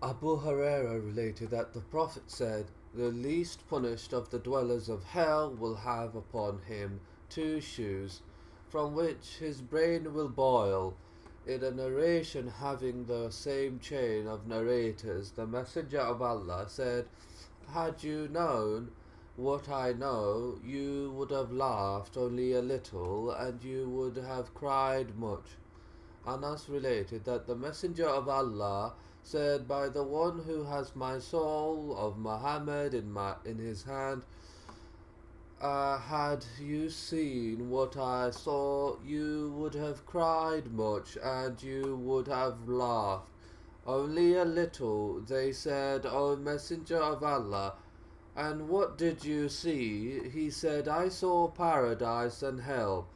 Abu Huraira related that the Prophet said, "The least punished of the dwellers of hell will have upon him 2 shoes, from which his brain will boil." In a narration having the same chain of narrators, the Messenger of Allah said, "Had you known what I know, you would have laughed only a little, and you would have cried much." Anas related that the Messenger of Allah said, "By the one who has my soul of Muhammad in his hand, had you seen what I saw, you would have cried much, and you would have laughed only a little." They said, "O Messenger of Allah, and what did you see?" He said, "I saw paradise and hell."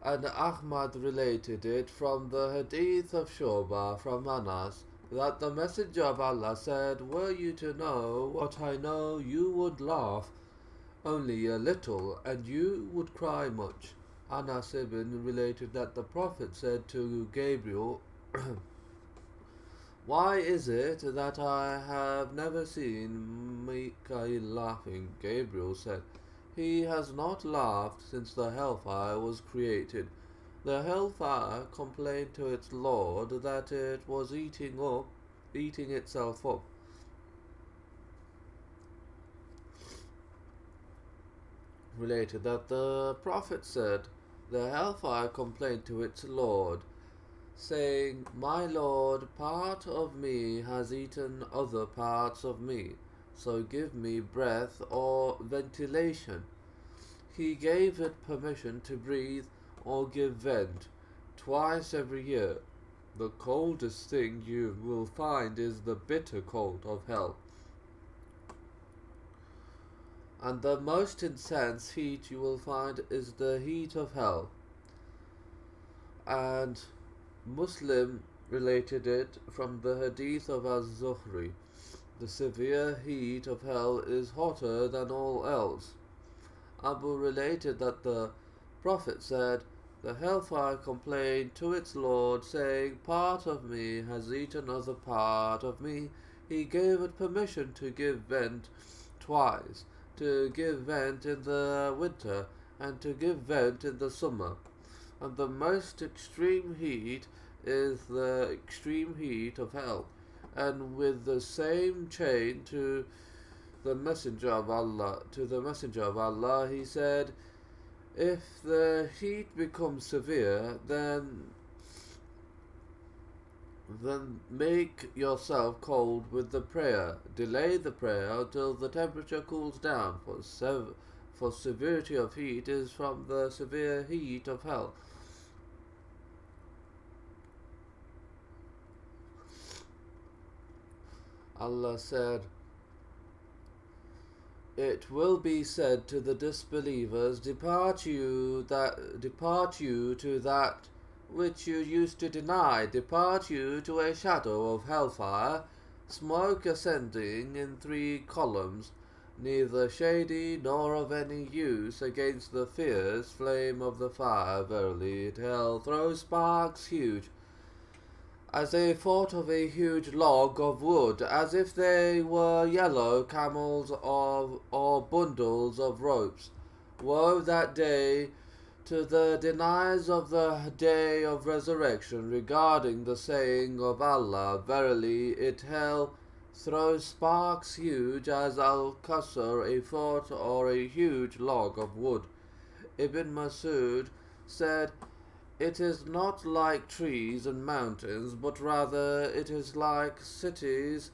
And Ahmad related it from the hadith of Shu'bah from Anas that the Messenger of Allah said, "Were you to know what I know, you would laugh only a little, and you would cry much." Anas ibn related that the Prophet said to Gabriel, "Why is it that I have never seen Mikael laughing?" Gabriel said, "He has not laughed since the HellFire was created." The HellFire complained to its Lord that it was eating itself up. Related that the Prophet said, "The Hellfire complained to its Lord, saying, 'My Lord, part of me has eaten other parts of me, so give me breath or ventilation.' He gave it permission to breathe or give vent twice every year. The coldest thing you will find is the bitter cold of hell, and the most intense heat you will find is the heat of hell." And Muslim related it from the hadith of Az-Zuhri, "The severe heat of hell is hotter than all else." Abu related that the Prophet said, "The hellfire complained to its Lord, saying, 'Part of me has eaten other part of me.' He gave it permission to give vent twice, to give vent in the winter, and to give vent in the summer. And the most extreme heat is the extreme heat of hell." And with the same chain to the Messenger of Allah, he said, "If the heat becomes severe, then make yourself cold with the prayer. Delay the prayer until the temperature cools down, for severity of heat is from the severe heat of hell." Allah said, "It will be said to the disbelievers, depart you to that which you used to deny, depart you to a shadow of hellfire, smoke ascending in 3 columns, neither shady nor of any use against the fierce flame of the fire. Verily it hell throws sparks huge, as a thought of a huge log of wood, as if they were yellow camels or bundles of ropes. Woe that day to the deniers of the day of resurrection regarding the saying of Allah. Verily it hell throws sparks huge as Al-Qasr, a fort or a huge log of wood." Ibn Masud said, "It is not like trees and mountains, but rather it is like cities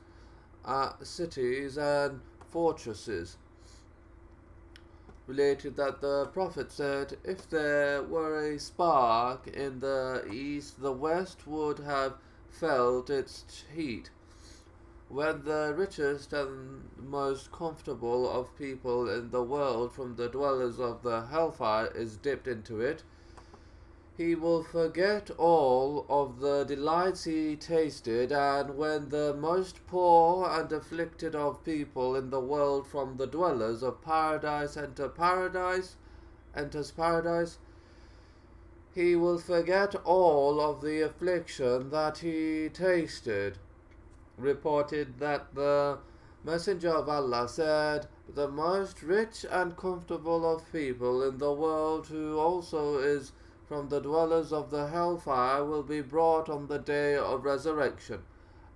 and fortresses." Related that the Prophet said, "If there were a spark in the east, the west would have felt its heat. When the richest and most comfortable of people in the world from the dwellers of the hellfire is dipped into it, he will forget all of the delights he tasted, and when the most poor and afflicted of people in the world from the dwellers of paradise enters paradise, he will forget all of the affliction that he tasted." reported that the Messenger of Allah said, "The most rich and comfortable of people in the world, who also is from the dwellers of the hellfire, will be brought on the day of resurrection,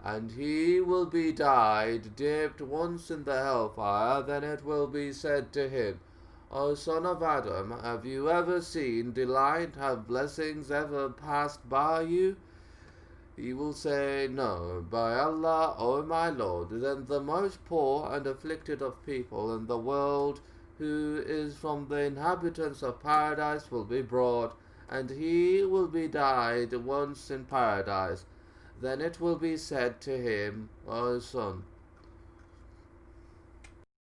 and he will be dipped once in the hellfire. Then it will be said to him, O son of Adam, have you ever seen delight? Have blessings ever passed by you?" He will say, "No, by Allah, O my Lord." Then the most poor and afflicted of people in the world, who is from the inhabitants of paradise, will be brought, and he will be once in paradise. Then it will be said to him, "O son,